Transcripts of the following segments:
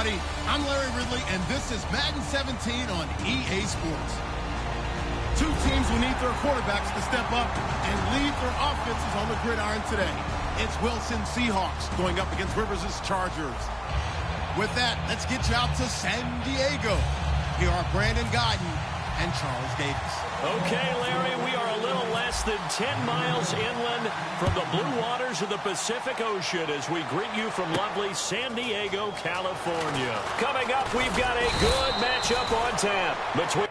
everybody. I'm Larry Ridley, and this is Madden 17 on EA Sports. Two teams will need their quarterbacks to step up and lead their offenses on the gridiron today. It's Wilson Seahawks going up against Rivers' Chargers. With that, let's get you out to San Diego. Here are Brandon Guyton and Charles Davis. Okay, Larry, we are a little less than 10 miles inland from the blue waters of the Pacific Ocean as we greet you from lovely San Diego, California. Coming up, we've got a good matchup on tap between...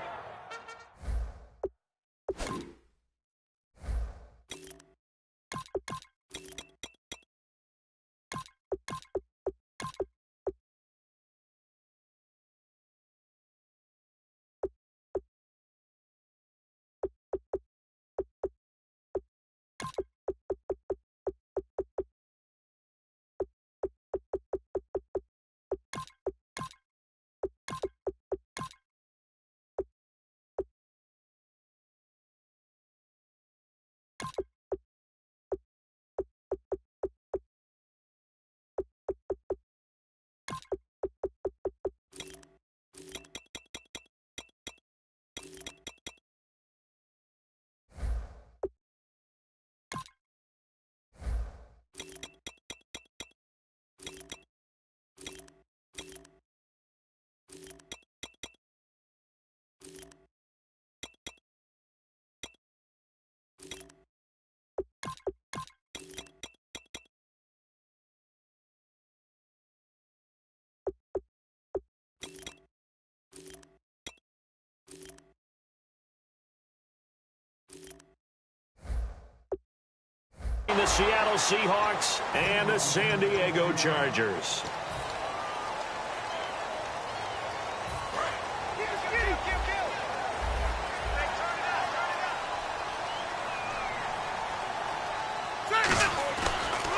the Seattle Seahawks and the San Diego Chargers.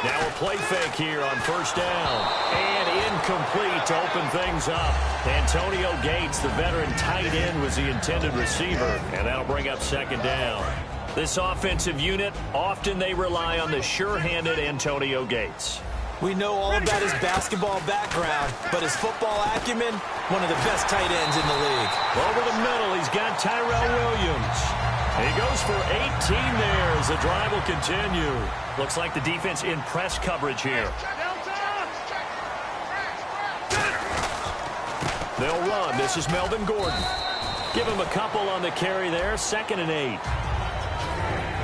Now a play fake here on first down. And incomplete to open things up. Antonio Gates, the veteran tight end, was the intended receiver. And that'll bring up second down. This offensive unit, often they rely on the sure-handed Antonio Gates. We know all about his basketball background, but his football acumen, one of the best tight ends in the league. Over the middle, he's got Tyrell Williams. He goes for 18 there as the drive will continue. Looks like the defense in press coverage here. They'll run. This is Melvin Gordon. Give him a couple on the carry there. 2nd and 8.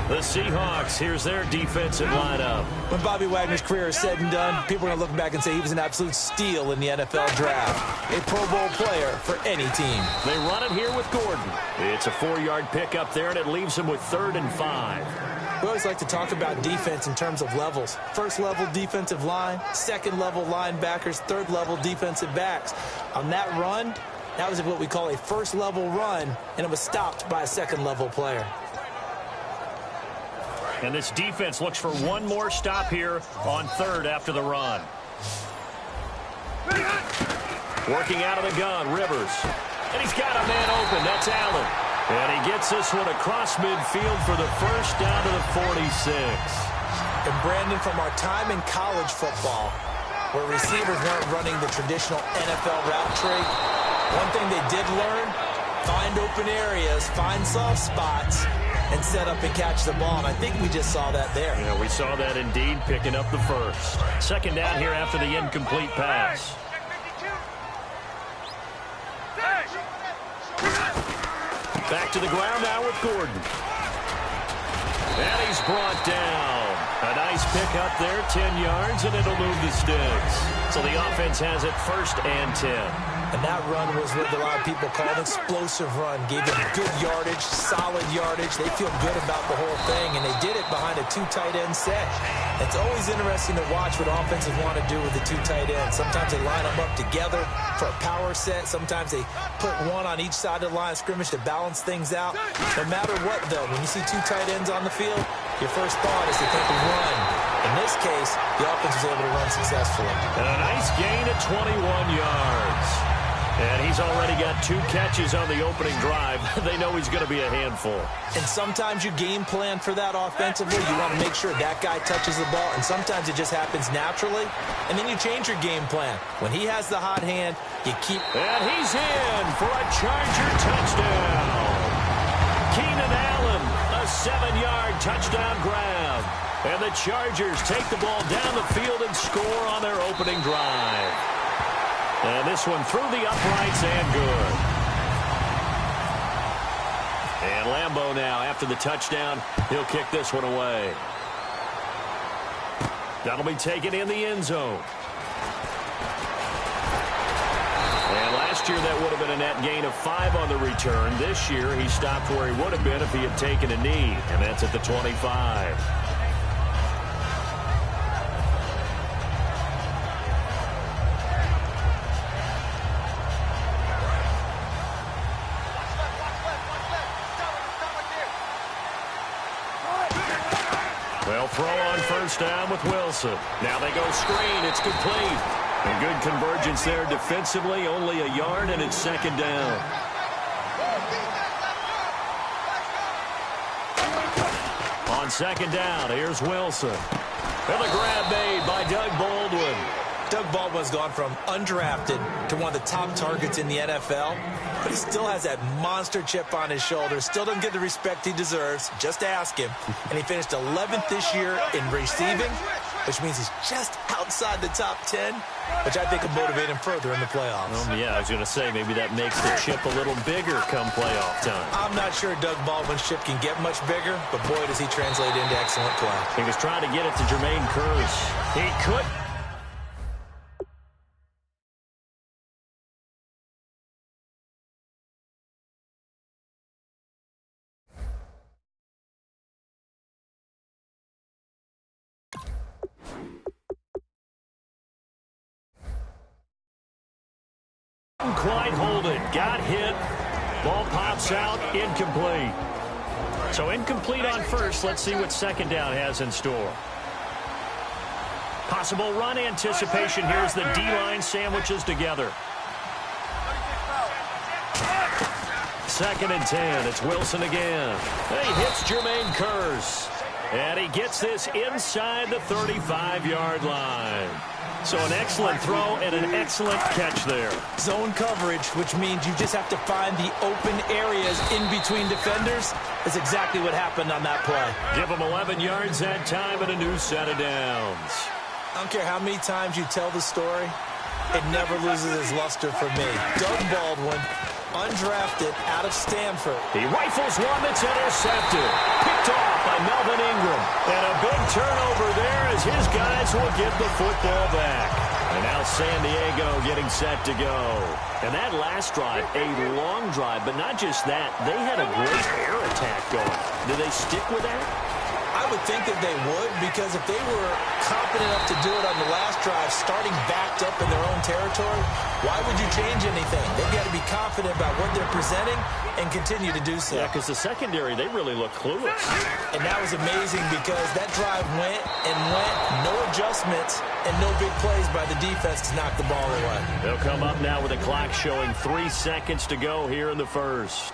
The Seahawks, here's their defensive lineup. When Bobby Wagner's career is said and done, people are going to look back and say he was an absolute steal in the NFL draft. A Pro Bowl player for any team. They run it here with Gordon. It's a 4-yard pickup there, and it leaves him with 3rd and 5. We always like to talk about defense in terms of levels. First-level defensive line, second-level linebackers, third-level defensive backs. On that run, that was what we call a first-level run, and it was stopped by a second-level player. And this defense looks for one more stop here on 3rd after the run. Working out of the gun, Rivers. And he's got a man open. That's Allen. And he gets this one across midfield for the first down to the 46. And Brandon, from our time in college football, where receivers weren't running the traditional NFL route tree, one thing they did learn, find open areas, find soft spots, and set up and catch the ball. And I think we just saw that there. Yeah, we saw that indeed, picking up the first. 2nd down here after the incomplete pass. Back to the ground now with Gordon. And he's brought down. A nice pick up there, 10 yards, and it'll move the sticks. So the offense has it 1st and 10. And that run was what a lot of people call an explosive run. Gave them good yardage, solid yardage. They feel good about the whole thing, and they did it behind a 2 tight end set. It's always interesting to watch what offenses want to do with the 2 tight ends. Sometimes they line them up together for a power set. Sometimes they put one on each side of the line of scrimmage to balance things out. No matter what, though, when you see 2 tight ends on the field, your first thought is to think of run. In this case, the offense was able to run successfully. And a nice gain at 21 yards. And he's already got 2 catches on the opening drive. They know he's going to be a handful. And sometimes you game plan for that offensively. You want to make sure that guy touches the ball, and sometimes it just happens naturally. And then you change your game plan. When he has the hot hand, you keep... And he's in for a Charger touchdown. Keenan Allen, a 7-yard touchdown grab. And the Chargers take the ball down the field and score on their opening drive. And this one through the uprights and good. And Lambeau now, after the touchdown, he'll kick this one away. That'll be taken in the end zone. And last year that would have been a net gain of 5 on the return. This year he stopped where he would have been if he had taken a knee, and that's at the 25. They'll throw on first down with Wilson. Now they go screen. It's complete. And good convergence there defensively. Only a yard, and it's second down. On second down, here's Wilson. And the grab made by Doug Baldwin. Doug Baldwin's gone from undrafted to one of the top targets in the NFL, but he still has that monster chip on his shoulder, still doesn't get the respect he deserves. Just ask him. And he finished 11th this year in receiving, which means he's just outside the top 10, which I think will motivate him further in the playoffs. Yeah, I was going to say, maybe that makes the chip a little bigger come playoff time. I'm not sure Doug Baldwin's chip can get much bigger, but boy, does he translate into excellent play. He was trying to get it to Jermaine Kearse. He could. Quite hold it. Got hit. Ball pops out. Incomplete. So incomplete on first. Let's see what second down has in store. Possible run anticipation. Here's the D-line sandwiches together. 2nd and 10. It's Wilson again. He hits Jermaine Kearse. And he gets this inside the 35-yard line. So an excellent throw and an excellent catch there. Zone coverage, which means you just have to find the open areas in between defenders. That's exactly what happened on that play. Give him 11 yards that time and a new set of downs. I don't care how many times you tell the story, it never loses its luster for me. Doug Baldwin, undrafted, out of Stanford. He rifles one that's intercepted. Picked off by Melvin Ingram. And a big turnover there as his guys will get the football back. And now San Diego getting set to go. And that last drive, a long drive, but not just that. They had a great air attack going. Do they stick with that? I would think that they would, because if they were confident enough to do it on the last drive, starting backed up in their own territory, why would you change anything? They've got to be confident about what they're presenting and continue to do so. Yeah, because the secondary, they really look clueless. And that was amazing because that drive went and went, no adjustments, and no big plays by the defense to knock the ball away. They'll come up now with a clock showing 3 seconds to go here in the first.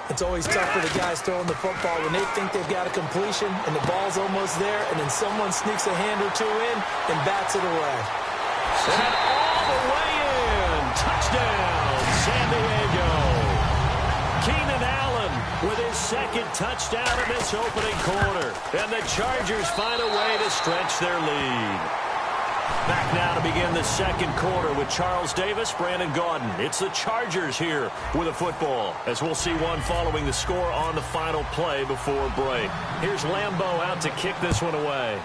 It's always tough for the guys throwing the football when they think they've got a completion and the ball's almost there, and then someone sneaks a hand or two in and bats it away. Sent all the way in. Touchdown, San Diego. Keenan Allen with his 2nd touchdown in this opening quarter. And the Chargers find a way to stretch their lead. Back now to begin the second quarter with Charles Davis, Brandon Gaudin. It's the Chargers here with a football, as we'll see one following the score on the final play before break. Here's Lambeau out to kick this one away.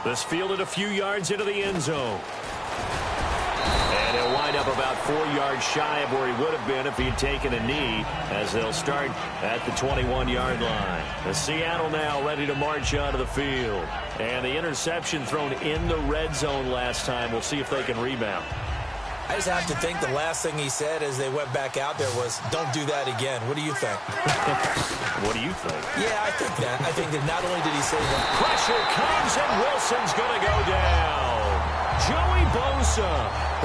This fielded a few yards into the end zone. And he'll wind up about 4 yards shy of where he would have been if he had taken a knee, as they'll start at the 21-yard line. The Seattle now ready to march onto the field. And the interception thrown in the red zone last time. We'll see if they can rebound. I just have to think the last thing he said as they went back out there was, don't do that again. What do you think? What do you think? Yeah, I think that. I think that not only did he say that. Pressure comes, and Wilson's going to go down. Joey Bosa.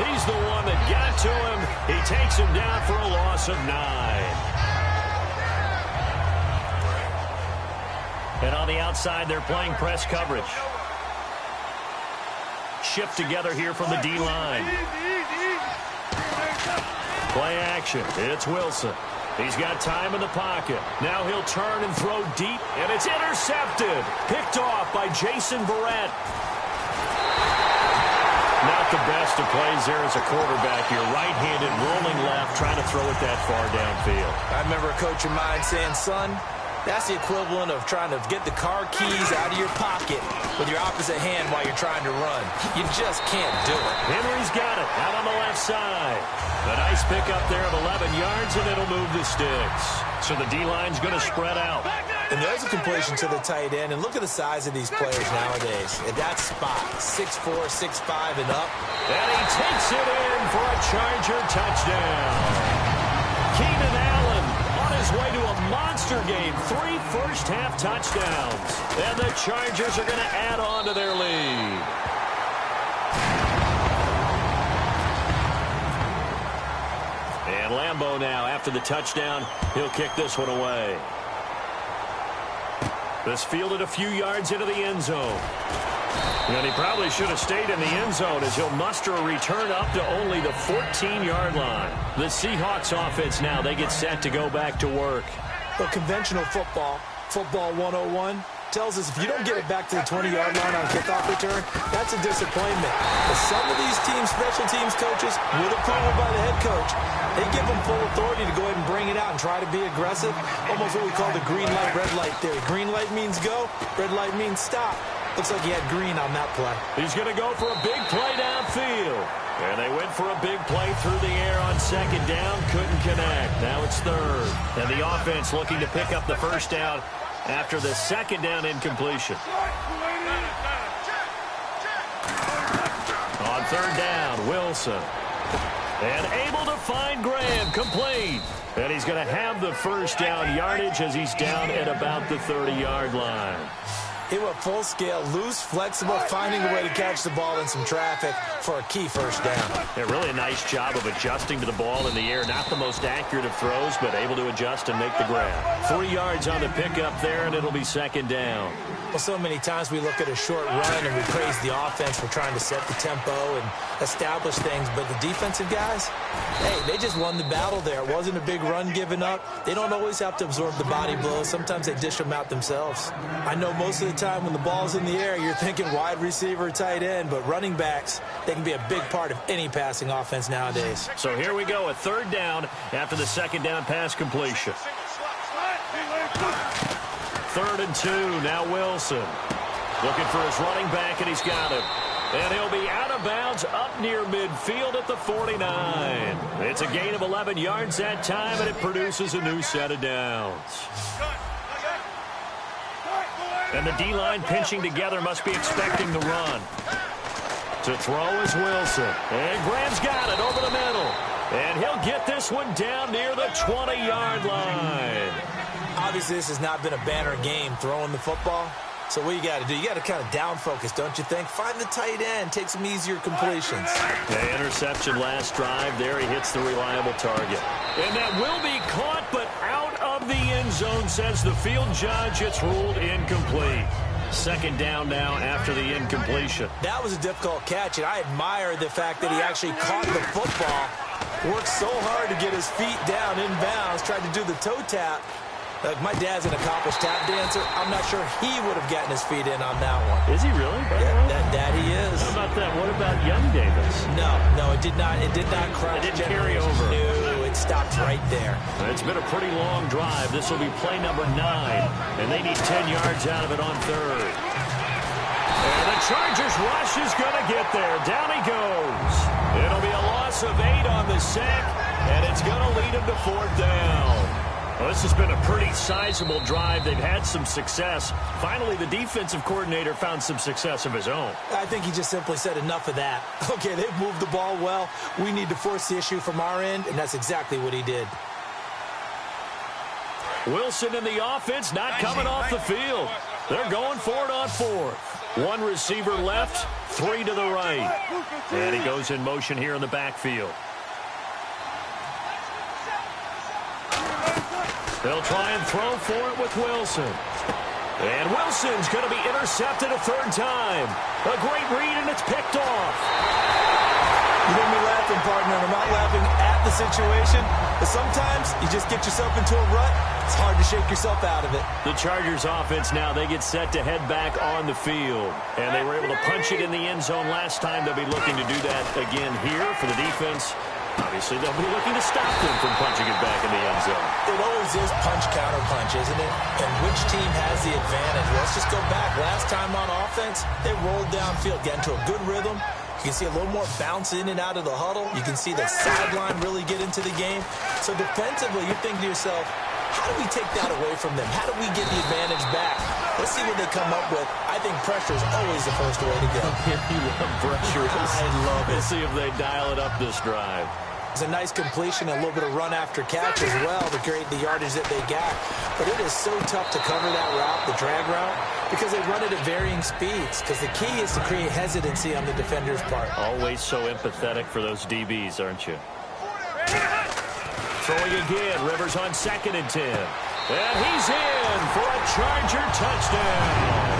He's the one that got to him. He takes him down for a loss of 9. And on the outside, they're playing press coverage. Shift together here from the D-line. Play action. It's Wilson. He's got time in the pocket. Now he'll turn and throw deep, and it's intercepted. Picked off by Jason Verrett. Not the best of plays there as a quarterback. You're right-handed, rolling left, trying to throw it that far downfield. I remember a coach of mine saying, son, that's the equivalent of trying to get the car keys out of your pocket with your opposite hand while you're trying to run. You just can't do it. Henry's got it out on the left side. A nice pickup there of 11 yards, and it'll move the sticks. So the D-line's going to spread out. And there's a completion to the tight end. And look at the size of these players nowadays. At that spot, 6'4", 6'5", and up. And he takes it in for a Charger touchdown. Keenan Allen on his way to a monster game. 3 first-half touchdowns. And the Chargers are going to add on to their lead. And Lambeau now, after the touchdown, he'll kick this one away. This fielded a few yards into the end zone. And he probably should have stayed in the end zone as he'll muster a return up to only the 14-yard line. The Seahawks offense now, they get set to go back to work. Well, conventional football 101, tells us if you don't get it back to the 20-yard line on kickoff return, that's a disappointment. But some of these teams, special teams coaches, with approval by the head coach, they give them full authority to go ahead and bring it out and try to be aggressive. Almost what we call the green light, red light theory. Green light means go, red light means stop. Looks like he had green on that play. He's going to go for a big play downfield. And they went for a big play through the air on second down. Couldn't connect. Now it's third. And the offense looking to pick up the first down after the second down incompletion. On third down, Wilson. And able to find Graham, complete. And he's going to have the first down yardage as he's down at about the 30-yard line. He went full scale, loose, flexible, finding a way to catch the ball in some traffic for a key first down. Yeah, really a nice job of adjusting to the ball in the air. Not the most accurate of throws, but able to adjust and make the grab. 3 yards on the pickup there, and it'll be second down. Well, so many times we look at a short run and we praise the offense for trying to set the tempo and establish things, but the defensive guys, hey, they just won the battle there. It wasn't a big run given up. They don't always have to absorb the body blows. Sometimes they dish them out themselves. I know most of the time when the ball's in the air, you're thinking wide receiver, tight end, but running backs, they can be a big part of any passing offense nowadays. So here we go, a third down after the second down pass completion. 3rd and 2, now Wilson. Looking for his running back, and he's got him. And he'll be out of bounds up near midfield at the 49. It's a gain of 11 yards that time, and it produces a new set of downs. And the D-line pinching together must be expecting the run. To throw is Wilson. And Graham's got it over the middle. And he'll get this one down near the 20-yard line. Obviously, this has not been a banner game throwing the football. So what you got to do, you got to kind of down focus, don't you think? Find the tight end, take some easier completions. The interception last drive. There he hits the reliable target. And that will be caught, but out of the end zone, says the field judge. It's ruled incomplete. Second down now after the incompletion. That was a difficult catch, and I admire the fact that he actually caught the football, worked so hard to get his feet down inbounds, tried to do the toe tap. Like, my dad's an accomplished tap dancer. I'm not sure he would have gotten his feet in on that one. Is he really? Yeah, that he is. How about that? What about young Davis? No, it did not. It did not crush. It didn't carry over. No, it stopped right there. It's been a pretty long drive. This will be play number 9, and they need 10 yards out of it on third. And the Chargers rush is going to get there. Down he goes. It'll be a loss of 8 on the sack, and it's going to lead him to 4th down. Well, this has been a pretty sizable drive. They've had some success. Finally, the defensive coordinator found some success of his own. I think he just simply said enough of that. Okay, they've moved the ball well. We need to force the issue from our end, and that's exactly what he did. Wilson in the offense not coming off the field. They're going for it on 4th. One receiver left, 3 to the right. And he goes in motion here in the backfield. They'll try and throw for it with Wilson. And Wilson's going to be intercepted a third time. A great read, and it's picked off. You hear me laughing, partner, and I'm not laughing at the situation, but sometimes you just get yourself into a rut. It's hard to shake yourself out of it. The Chargers offense now, they get set to head back on the field. And they were able to punch it in the end zone last time. They'll be looking to do that again here for the defense. Obviously, they'll be looking to stop them from punching it back in the end zone. It always is punch, counter punch, isn't it? And which team has the advantage? Let's just go back. Last time on offense, they rolled downfield, get into a good rhythm. You can see a little more bounce in and out of the huddle. You can see the sideline really get into the game. So defensively, you're thinking to yourself, how do we take that away from them? How do we get the advantage back? Let's see what they come up with. I think pressure is always the first way to go. You love pressure. I love it. We'll see if they dial it up this drive. It's a nice completion, a little bit of run after catch as well to create the yardage that they got. But it is so tough to cover that route, the drag route, because they run it at varying speeds. Because the key is to create hesitancy on the defender's part. Always so empathetic for those DBs, aren't you? Throwing again, Rivers on 2nd and 10. And he's in for a Charger touchdown.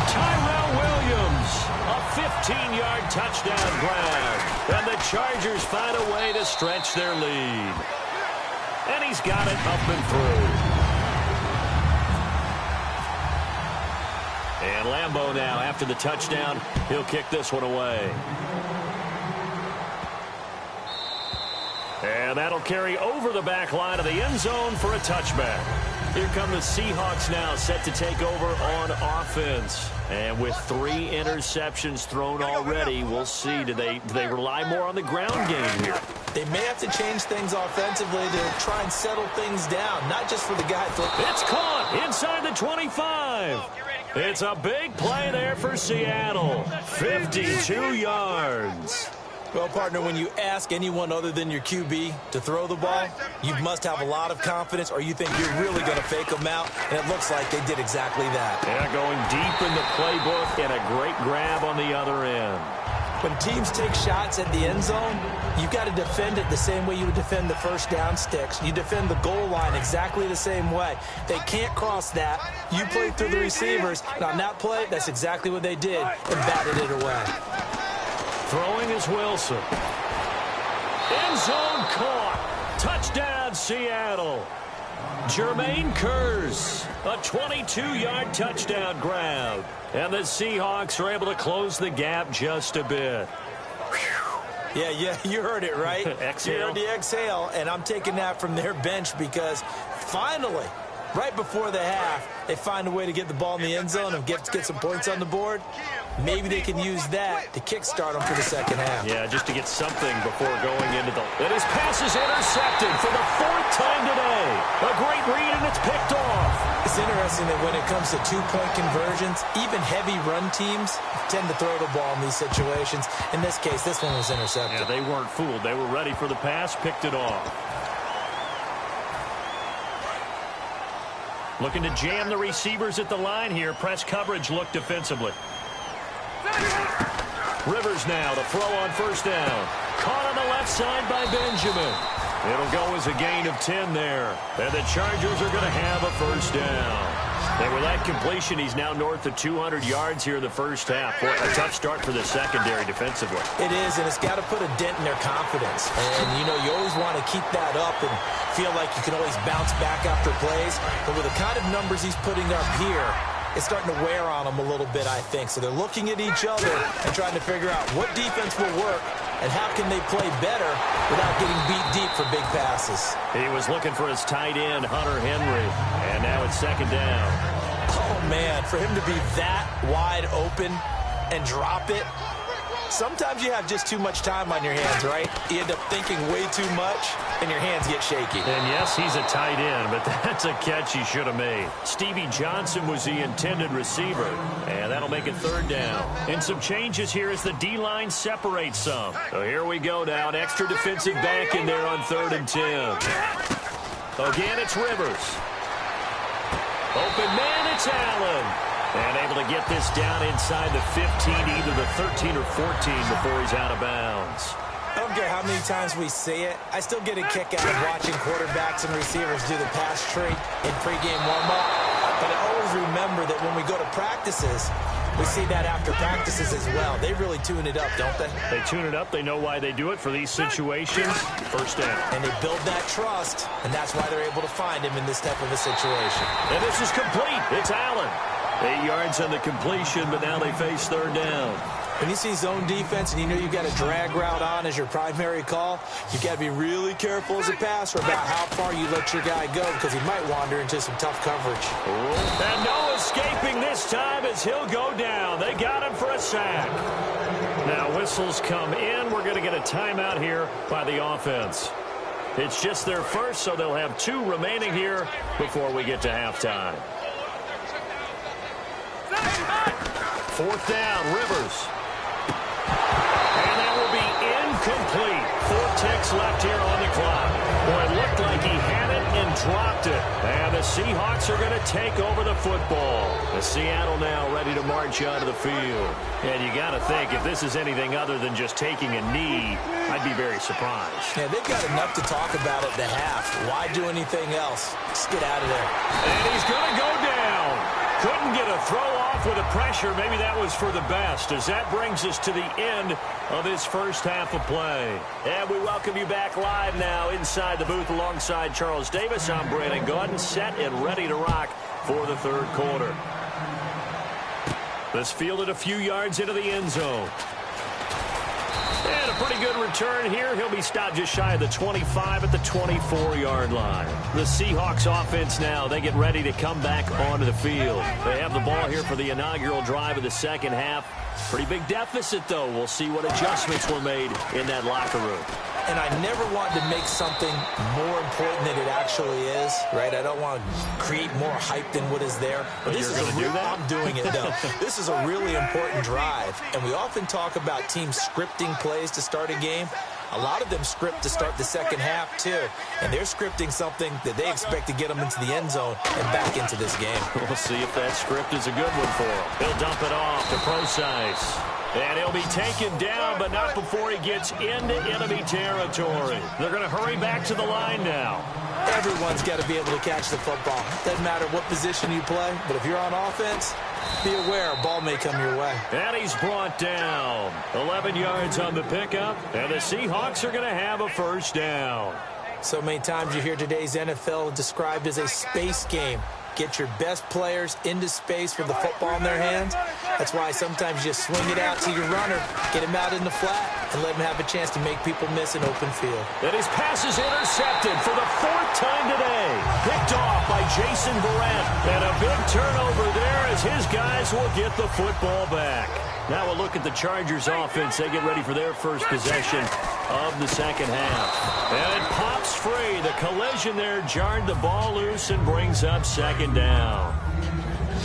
Tyrell Williams, a 15-yard touchdown grab. And the Chargers find a way to stretch their lead. And he's got it up and through. And Lambeau now, after the touchdown, he'll kick this one away. And that'll carry over the back line of the end zone for a touchback. Here come the Seahawks now, set to take over on offense. And with 3 interceptions thrown already, we'll see. Do they rely more on the ground game here? They may have to change things offensively to try and settle things down, not just for the guy. It's caught inside the 25. It's a big play there for Seattle. 52 yards. Well, partner, when you ask anyone other than your QB to throw the ball, you must have a lot of confidence, or you think you're really going to fake them out, and it looks like they did exactly that. Yeah, going deep in the playbook and a great grab on the other end. When teams take shots at the end zone, you've got to defend it the same way you would defend the first down sticks. You defend the goal line exactly the same way. They can't cross that. You play through the receivers, and on that play, that's exactly what they did, and batted it away. Throwing is Wilson. End zone caught. Touchdown, Seattle. Jermaine Kearse, a 22-yard touchdown grab. And the Seahawks are able to close the gap just a bit. Yeah, you heard it, right? Exhale. You heard the exhale, and I'm taking that from their bench because finally, right before the half, they find a way to get the ball in the end zone and get some points on the board. Maybe they can use that to kickstart them for the second half. Yeah, just to get something before going into the... And his pass is intercepted for the 4th time today. A great read, and it's picked off. It's interesting that when it comes to two-point conversions, even heavy run teams tend to throw the ball in these situations. In this case, this one was intercepted. Yeah, they weren't fooled. They were ready for the pass, picked it off. Looking to jam the receivers at the line here. Press coverage look defensively. Rivers now to throw on 1st down. Caught on the left side by Benjamin. It'll go as a gain of 10 there. And the Chargers are going to have a 1st down. And with that completion, he's now north of 200 yards here in the first half. Boy, a tough start for the secondary defensively. It is, and it's got to put a dent in their confidence. And, you know, you always want to keep that up and feel like you can always bounce back after plays. But with the kind of numbers he's putting up here, it's starting to wear on them a little bit, I think. So they're looking at each other and trying to figure out what defense will work and how can they play better without getting beat deep for big passes. He was looking for his tight end, Hunter Henry, and now it's 2nd down. Oh, man, for him to be that wide open and drop it, sometimes you have just too much time on your hands, right? You end up thinking way too much, and your hands get shaky. And yes, he's a tight end, but that's a catch he should have made. Stevie Johnson was the intended receiver, and that'll make it 3rd down. And some changes here as the D-line separates some. So here we go now, an extra defensive back in there on 3rd and 10. Again, it's Rivers. Open man, it's Allen. And able able to get this down inside the 15, either the 13 or 14 before he's out of bounds. I don't care how many times we see it. I still get a kick out of watching quarterbacks and receivers do the pass tree in pregame warm-up. But I always remember that when we go to practices, we see that after practices as well. They really tune it up, don't they? They tune it up. They know why they do it for these situations. First down. And they build that trust, and that's why they're able to find him in this type of a situation. And this is complete. It's Allen. 8 yards on the completion, but now they face third down. When you see zone defense and you know you've got a drag route on as your primary call, you've got to be really careful as a passer about how far you let your guy go because he might wander into some tough coverage. And no escaping this time as he'll go down. They got him for a sack. Now whistles come in. We're going to get a timeout here by the offense. It's just their first, so they'll have 2 remaining here before we get to halftime. Fourth down, Rivers. And that will be incomplete. 4 ticks left here on the clock. Boy, it looked like he had it and dropped it. And the Seahawks are going to take over the football. The Seattle now ready to march onto the field. And you got to think, if this is anything other than just taking a knee, I'd be very surprised. Yeah, they've got enough to talk about at the half. Why do anything else? Just get out of there. And he's going to go down. Couldn't get a throw off with the pressure. Maybe that was for the best, as that brings us to the end of his first half of play. And we welcome you back live now inside the booth alongside Charles Davis. I'm Brandon Gordon, set and ready to rock for the third quarter. This fielded a few yards into the end zone. And a pretty good return here. He'll be stopped just shy of the 25 at the 24-yard line. The Seahawks offense now, they get ready to come back onto the field. They have the ball here for the inaugural drive of the second half. Pretty big deficit, though. We'll see what adjustments were made in that locker room. And I never want to make something more important than it actually is, right? I don't want to create more hype than what is there. But this is I'm doing it, though. This is a really important drive. And we often talk about teams scripting plays to start a game. A lot of them script to start the second half, too. And they're scripting something that they expect to get them into the end zone and back into this game. We'll see if that script is a good one for him. He'll dump it off to Procise. And he'll be taken down, but not before he gets into enemy territory. They're going to hurry back to the line now. Everyone's got to be able to catch the football. Doesn't matter what position you play, but if you're on offense, be aware a ball may come your way. And he's brought down. 11 yards on the pickup, and the Seahawks are going to have a first down. So many times you hear today's NFL described as a space game. Get your best players into space with the football in their hands. That's why sometimes you just swing it out to your runner, get him out in the flat, and let him have a chance to make people miss an open field. And his pass is intercepted for the 4th time today. Picked off by Jason Verrett. And a big turnover there as his guys will get the football back. Now we'll look at the Chargers offense. They get ready for their first possession of the second half. And it pops free. The collision there jarred the ball loose and brings up second down.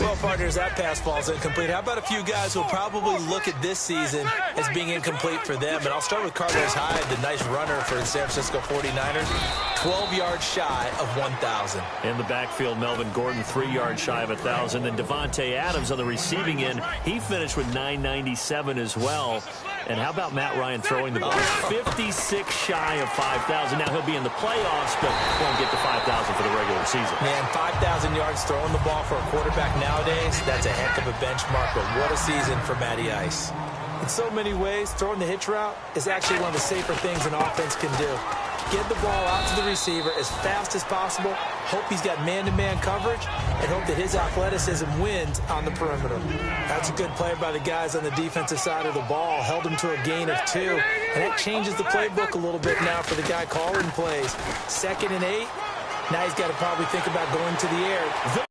Well, partners, that pass ball's incomplete. How about a few guys who will probably look at this season as being incomplete for them? And I'll start with Carlos Hyde, the nice runner for the San Francisco 49ers. 12 yards shy of 1,000. In the backfield, Melvin Gordon, 3 yards shy of 1,000. And Devontae Adams on the receiving end, he finished with 997 as well. And how about Matt Ryan throwing the ball? 56 shy of 5,000. Now he'll be in the playoffs, but won't get to 5,000 for the regular season. Man, 5,000 yards throwing the ball for a quarterback nowadays, that's a heck of a benchmark, but what a season for Matty Ice. In so many ways, throwing the hitch route is actually one of the safer things an offense can do. Get the ball out to the receiver as fast as possible, hope he's got man-to-man coverage, and hope that his athleticism wins on the perimeter. That's a good play by the guys on the defensive side of the ball. Held him to a gain of 2, and that changes the playbook a little bit now for the guy calling plays. 2nd and 8. Now he's got to probably think about going to the air.